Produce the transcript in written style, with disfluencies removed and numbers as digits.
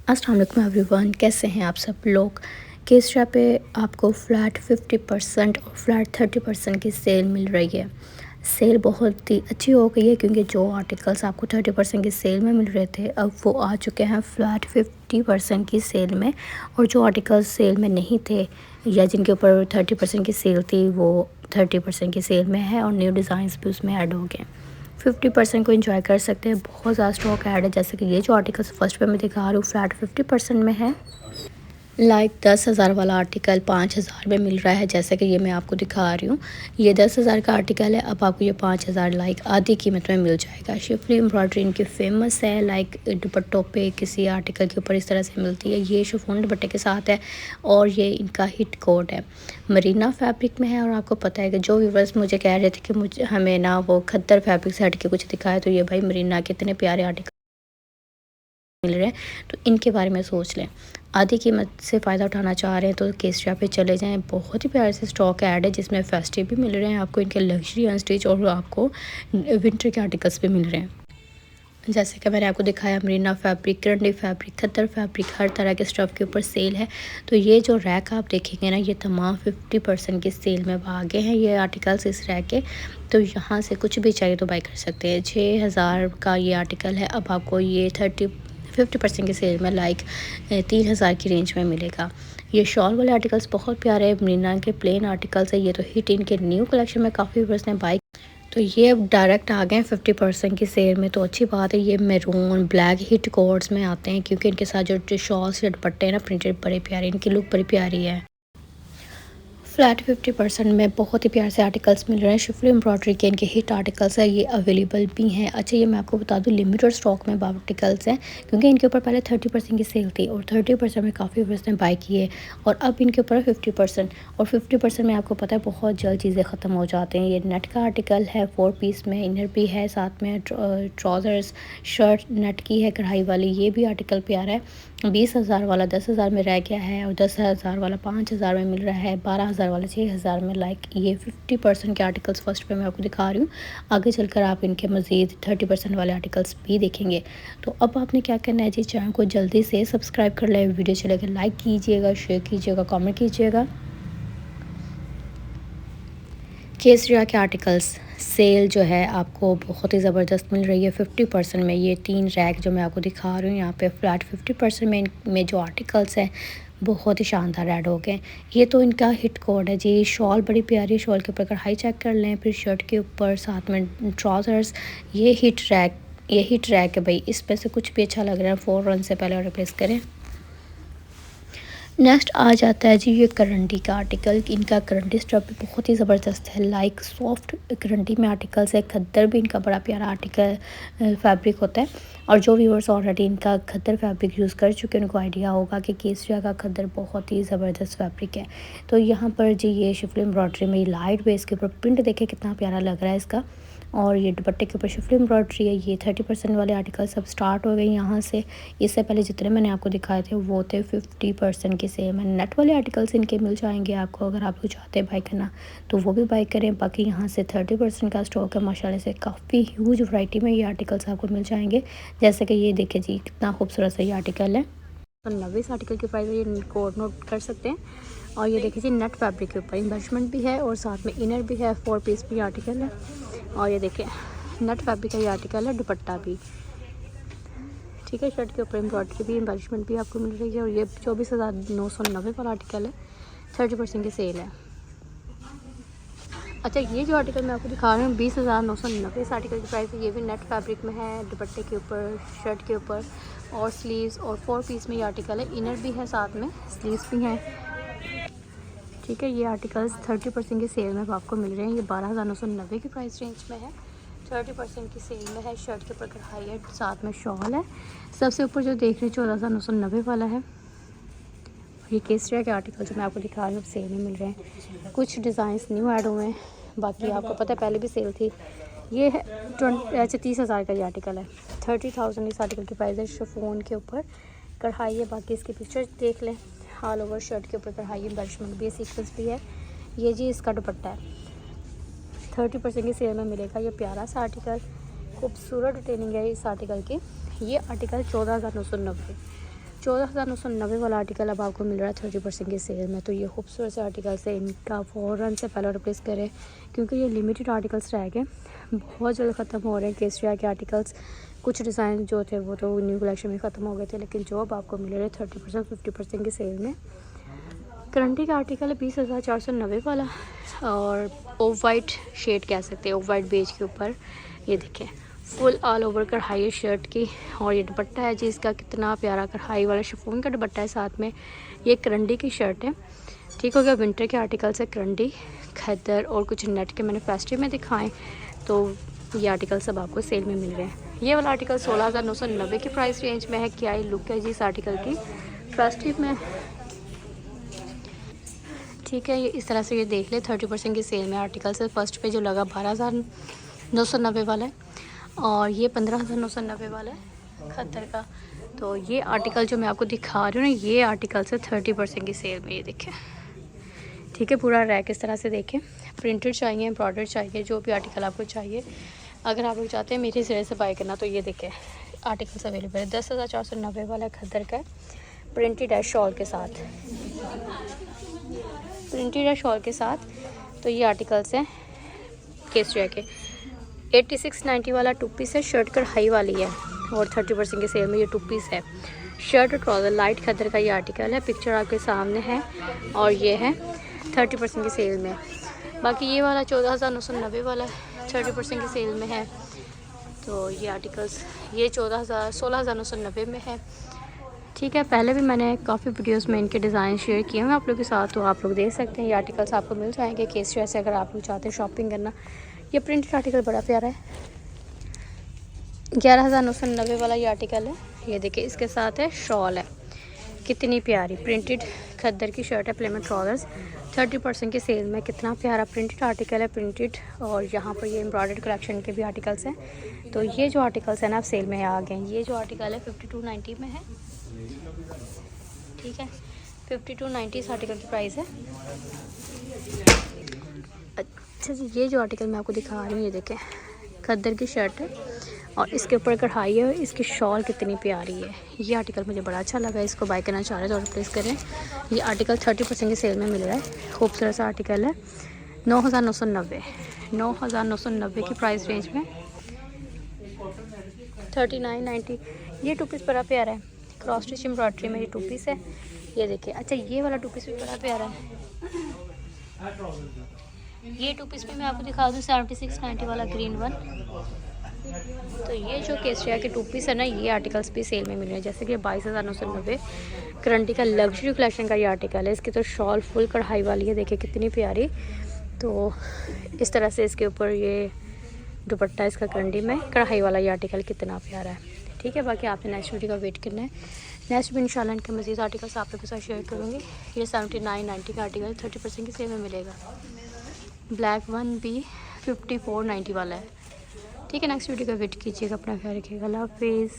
अस्सलाम वालेकुम एवरीवन, कैसे हैं आप सब लोग। केसरा पे आपको फ़्लैट 50% और फ़्लैट 30% की सेल मिल रही है। सेल बहुत ही अच्छी हो गई है क्योंकि जो आर्टिकल्स आपको 30% की सेल में मिल रहे थे अब वो आ चुके हैं फ़्लैट 50% की सेल में। और जो आर्टिकल्स सेल में नहीं थे या जिनके ऊपर 30% की सेल थी वो 30% की सेल में है और न्यू डिज़ाइंस भी उसमें ऐड हो गए। 50% को एंजॉय कर सकते हैं। बहुत ज़्यादा स्टॉक ऐड है, जैसे कि ये जो आर्टिकल्स फर्स्ट पे मैं दिखा रही हूँ फ्लैट 50% में है। 10,000 वाला आर्टिकल 5,000 में मिल रहा है, जैसे कि ये मैं आपको दिखा रही हूँ। ये 10,000 का आर्टिकल है, अब आपको ये 5,000 आधी कीमत में मिल जाएगा। शिफली एम्ब्रॉयडरी इनकी फ़ेमस है, दुपट्टों पे किसी आर्टिकल के ऊपर इस तरह से मिलती है। ये शिफॉन दुपट्टे के साथ है और ये इनका हिट कोड है, मरीना फैब्रिक में है। और आपको पता है कि जो व्यूअर्स मुझे कह रहे थे कि मुझे हमें ना वो खद्दर फैब्रिक से हट के कुछ दिखाए, तो ये भाई मरीना के इतने प्यारे आर्टिकल मिल रहे हैं, तो इनके बारे में सोच लें। आधी कीमत से फ़ायदा उठाना चाह रहे हैं तो केसरिया पे चले जाएं। बहुत ही प्यारे से स्टॉक ऐड है जिसमें फेस्टिव भी मिल रहे हैं आपको, इनके लग्जरी अनस्टिच और आपको विंटर के आर्टिकल्स भी मिल रहे हैं। जैसे कि मैंने आपको दिखाया मरीना फैब्रिक, करंडी फैब्रिक, खद्दर फैब्रिक, हर तरह के स्टफ़ के ऊपर सेल है। तो ये जो रैक आप देखेंगे ना, ये तमाम 50% की सेल में भागे हैं ये आर्टिकल्स इस रैक के। तो यहाँ से कुछ भी चाहिए तो बाय कर सकते हैं। 6,000 का ये आर्टिकल है, अब आपको ये 50% की सेल में 3,000 की रेंज में मिलेगा। ये शॉल वाले आर्टिकल्स बहुत प्यारे मरीना के प्लेन आर्टिकल्स है। ये तो हिट इनके न्यू कलेक्शन में काफ़ी व्यूअर्स ने बाय, तो ये अब डायरेक्ट आ गए हैं 50% की सेल में, तो अच्छी बात है। ये मैरून ब्लैक हिट कोड्स में आते हैं क्योंकि इनके साथ जो शॉल्स या दुपट्टे हैं ना प्रिंटेड, बड़े प्यारे, इनकी लुक बड़ी प्यारी है। फ्लैट 50% में बहुत ही प्यार से आर्टिकल्स मिल रहे हैं। शिफली एम्ब्रॉयडरी के इनके हिट आर्टिकल्स है, ये अवेलेबल भी हैं। अच्छा, ये मैं आपको बता दूं लिमिटेड स्टॉक में आर्टिकल्स हैं क्योंकि इनके ऊपर पहले 30% की सेल थी और 30% में काफ़ी व्यूअर्स ने बाय किए और अब इनके ऊपर 50%। और 50% में आपको पता है बहुत जल्द चीज़ें ख़त्म हो जाते हैं। ये नेट का आर्टिकल है, 4 पीस में इनर भी है, साथ में ट्राउज़र्स शर्ट नेट की है कढ़ाई वाली। ये भी आर्टिकल प्यारा है। 20,000 वाला 10,000 में रह गया है और 10,000 वाला 5,000 में मिल रहा है, 12,000 वाला 6,000 में। ये 50% के आर्टिकल्स फर्स्ट पे मैं आपको दिखा रही हूँ। आगे चलकर आप इनके मज़ीद 30% वाले आर्टिकल्स भी देखेंगे। तो अब आपने क्या करना है जी, चैनल को जल्दी से सब्सक्राइब कर लें, वीडियो चलेगा लाइक कीजिएगा, शेयर कीजिएगा, कमेंट कीजिएगा। केसरिया के आर्टिकल्स सेल जो है आपको बहुत ही ज़बरदस्त मिल रही है 50% में। ये 3 रैक जो मैं आपको दिखा रही हूँ यहाँ पे फ्लैट 50% में जो आर्टिकल्स हैं बहुत ही शानदार ऐड हो गए। ये तो इनका हिट कोड है जी। शॉल बड़ी प्यारी, शॉल के ऊपर कढ़ाई चेक कर लें, फिर शर्ट के ऊपर साथ में ट्राउज़र्स। ये हिट रैक है भाई, इस पर से कुछ भी अच्छा लग रहा है फ़ौरन से पहले ऑर्डर प्लेस करें। नेक्स्ट आ जाता है जी ये करंडी का आर्टिकल। इनका करंडी स्टफ भी बहुत ही ज़बरदस्त है, सॉफ्ट करंडी में आर्टिकल्स है। खद्दर भी इनका बड़ा प्यारा आर्टिकल फैब्रिक होता है। और जो व्यूअर्स ऑलरेडी इनका खद्दर फैब्रिक यूज़ कर चुके हैं उनको आइडिया होगा कि केसरिया का खद्दर बहुत ही ज़बरदस्त फैब्रिक है। तो यहाँ पर जी ये शिफली एम्ब्रॉयडरी में लाइट बेस के ऊपर प्रिंट देखे कितना प्यारा लग रहा है इसका। और ये दुपट्टे के ऊपर शिफली एम्ब्रॉयडरी है। ये 30% वाले आर्टिकल सब स्टार्ट हो गए यहाँ से। इससे पहले जितने मैंने आपको दिखाए थे वो थे 50% की सेल में। नेट वाले आर्टिकल्स इनके मिल जाएंगे आपको, अगर आप लोग चाहते हैं बाई करना तो वो भी बाई करें। बाकी यहाँ से 30% का स्टॉक है माशाल्लाह से, काफ़ी ह्यूज वैरायटी में ये आर्टिकल्स आपको मिल जाएंगे। जैसे कि ये देखिए जी कितना खूबसूरत सा ये आर्टिकल है। 90 इस आर्टिकल की प्राइस ये कोड नोट कर सकते हैं। और ये देखिए जी नेट फैब्रिक के ऊपर इन्वेस्टमेंट भी है और साथ में इनर भी है, 4 पीस भी आर्टिकल है। और ये देखिए नेट फैब्रिक का ये आर्टिकल है, दुपट्टा भी ठीक है, शर्ट के ऊपर एम्ब्रॉयडरी भी एम्बेलिशमेंट भी आपको मिल रही है। और ये 24,990 वाला आर्टिकल है, 30% की सेल है। अच्छा, ये जो आर्टिकल मैं आपको दिखा रही हूँ 20,990 इस आर्टिकल की प्राइस है। ये भी नेट फैब्रिक में है, दुपट्टे के ऊपर, शर्ट के ऊपर और स्लीव्स और 4 पीस में ये आर्टिकल है। इनर भी है, साथ में स्लीव्स भी हैं ठीक है। ये आर्टिकल्स 30% की सेल में आपको मिल रहे हैं। ये 12,990 की प्राइस रेंज में है, 30% की सेल में है। शर्ट के ऊपर कढ़ाई है, साथ में शॉल है। सबसे ऊपर जो देख रहे हैं 14,990 वाला है। ये केसरिया के आर्टिकल जो मैं आपको दिखा रही हूँ सेल में मिल रहे हैं। कुछ डिज़ाइंस न्यू ऐड हुए हैं, बाकी आपको पता है पहले भी सेल थी। ये है 30,000 का ये आर्टिकल है, 30,000 इस आर्टिकल की प्राइस है। शिफॉन के ऊपर कढ़ाई है, बाकी इसकी पिक्चर देख लें। ऑल ओवर शर्ट के ऊपर कढ़ाई एम्बेलिशमेंट भी है, सीक्वेंस भी है। ये जी इसका दुपट्टा है, 30% की सेल में मिलेगा। ये प्यारा सा आर्टिकल, खूबसूरत डिटेलिंग है इस आर्टिकल की। ये आर्टिकल 14,990 14,990 वाला आर्टिकल अब आपको मिल रहा है 30% की सेल में। तो ये खूबसूरत से आर्टिकल्स है, इनका फ़ौरन से पहले ऑर्डर प्लेस करें क्योंकि ये लिमिटेड आर्टिकल्स रह गए, बहुत जल्द ख़त्म हो रहे हैं। केसरिया के आर्टिकल्स कुछ डिज़ाइन जो थे वो तो न्यू कलेक्शन में ख़त्म हो गए थे, लेकिन जो अब आपको मिल रहे 30% 50% की सेल में। करंटी का आर्टिकल है 20,490 वाला और ऑफ वाइट शेड कह सकते हैं, ऑफ वाइट बेज के ऊपर ये देखें फुल ऑल ओवर कढ़ाई है शर्ट की। और ये दुपट्टा है जी इसका, कितना प्यारा कढ़ाई वाला शिफॉन का दुपट्टा है साथ में। ये करंडी की शर्ट है, ठीक हो गया। विंटर के आर्टिकल्स है, करंडी, खद्दर और कुछ नेट के मैंने फेस्टिव में दिखाएं, तो ये आर्टिकल सब आपको सेल में मिल रहे हैं। ये वाला आर्टिकल 16,990 की प्राइस रेंज में है। क्या लुक है जी इस आर्टिकल की फेस्टिव में, ठीक है। ये इस तरह से ये देख ले 30% की सेल में आर्टिकल से। फर्स्ट पे जो लगा 12,990 वाला है और ये 15,990 वाला है खद्दर का। तो ये आर्टिकल जो मैं आपको दिखा रही हूँ ना, ये आर्टिकल से 30% की सेल में, ये देखें, ठीक है। पूरा रैक इस तरह से देखें। प्रिंटेड चाहिए, एम्ब्रॉयडर्ड चाहिए, जो भी आर्टिकल आपको चाहिए, अगर आप लोग चाहते हैं मेरे ज़रिए से बाय करना तो ये देखें आर्टिकल्स अवेलेबल है। 10,490 वाला खद्दर का, प्रिंटेड है शॉल के साथ, प्रिंटेड है शॉल के साथ। तो ये आर्टिकल्स हैं केसरिया के। 8690 वाला टू पीस है, शर्ट कढ़ाई वाली है और 30% की सेल में ये टू पीस है। शर्ट और ट्राउज़र लाइट खद्दर का ये आर्टिकल है, पिक्चर आपके सामने है और ये है 30% की सेल में। बाकी ये वाला 14,990 वाला 30% की सेल में है। तो ये आर्टिकल्स ये 16,990 में है, ठीक है। पहले भी मैंने काफ़ी वीडियोस में इनके डिज़ाइन शेयर किए हैं आप लोगों के साथ, तो आप लोग देख सकते हैं। ये आर्टिकल्स आपको मिल जाएंगे केसरिया से अगर आप लोग चाहते हैं शॉपिंग करना। ये प्रिंटेड आर्टिकल बड़ा प्यारा है, 11,990 वाला ये आर्टिकल है। ये देखिए इसके साथ है शॉल है, कितनी प्यारी प्रिंटेड खद्दर की शर्ट है, प्लेमेट ट्राउज़र्स 30% की सेल में। कितना प्यारा प्रिंटेड आर्टिकल है, प्रिंटेड। और यहाँ पर ये एम्ब्रॉयडर्ड कलेक्शन के भी आर्टिकल्स हैं। तो ये जो आर्टिकल्स हैं ना आप सेल में आ गए हैं। ये जो आर्टिकल है 5290 में है, ठीक है। 5290 इस आर्टिकल की प्राइस है। अच्छा जी, ये जो आर्टिकल मैं आपको दिखा रही हूँ ये देखें खद्दर की शर्ट है और इसके ऊपर कढ़ाई है, इसकी शॉल कितनी प्यारी है। ये आर्टिकल मुझे बड़ा अच्छा लगा, इसको बाय करना चाह रहे हैं तो ऑर्डर प्लेस करें। ये आर्टिकल 30% की सेल में मिल रहा है, खूबसूरत सा आर्टिकल है। 9,990 की प्राइस रेंज में। 3990 ये टू पीस बड़ा प्यारा है, क्रॉस स्टिच एम्ब्रॉयडरी में ये टू पीस है, ये देखिए। अच्छा ये वाला टू पीस भी बड़ा प्यारा है। ये टू पीस भी मैं आपको दिखा दूँ 7690 वाला ग्रीन वन। तो ये जो केसरिया के टू पीस है ना, ये आर्टिकल्स भी सेल में मिल रहे हैं, जैसे कि 22,990 करंटी का लग्जरी कलेक्शन का ये आर्टिकल है। इसकी तो शॉल फुल कढ़ाई वाली है, देखिए कितनी प्यारी। तो इस तरह से इसके ऊपर ये दुपट्टा इसका करंडी में कढ़ाई वाला ये आर्टिकल कितना प्यारा है, ठीक है। बाकी आपने नेक्स्ट वीडियो का वेट करना है, नेक्स्ट भी इंशाल्लाह इनके मज़ीद आर्टिकल्स आप लोगों के साथ शेयर करूँगी। ये 7990 का आर्टिकल 30% की सेल में मिलेगा। ब्लैक वन भी 5490 वाला है, ठीक है। नेक्स्ट वीडियो का वेट कीजिएगा, अपना ख्याल रखिएगा, अल्लाह हाफिज़।